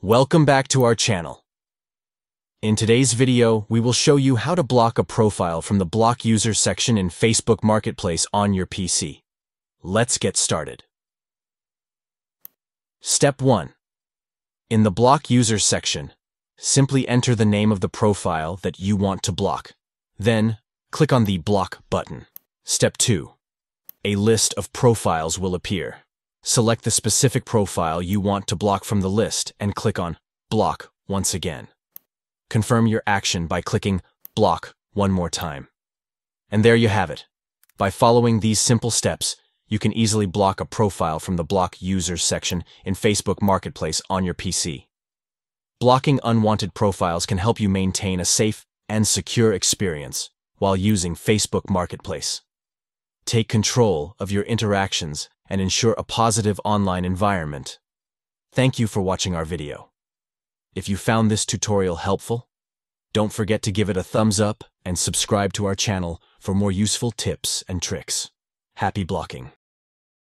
Welcome back to our channel. In today's video, we will show you how to block a profile from the Block Users section in Facebook Marketplace on your PC. Let's get started. Step 1. In the Block Users section, simply enter the name of the profile that you want to block. Then, click on the Block button. Step 2. A list of profiles will appear. Select the specific profile you want to block from the list and click on Block once again. Confirm your action by clicking Block one more time. And there you have it. By following these simple steps, you can easily block a profile from the Block Users section in Facebook Marketplace on your PC. Blocking unwanted profiles can help you maintain a safe and secure experience while using Facebook Marketplace. Take control of your interactions and ensure a positive online environment. Thank you for watching our video. If you found this tutorial helpful, don't forget to give it a thumbs up and subscribe to our channel for more useful tips and tricks. Happy blocking!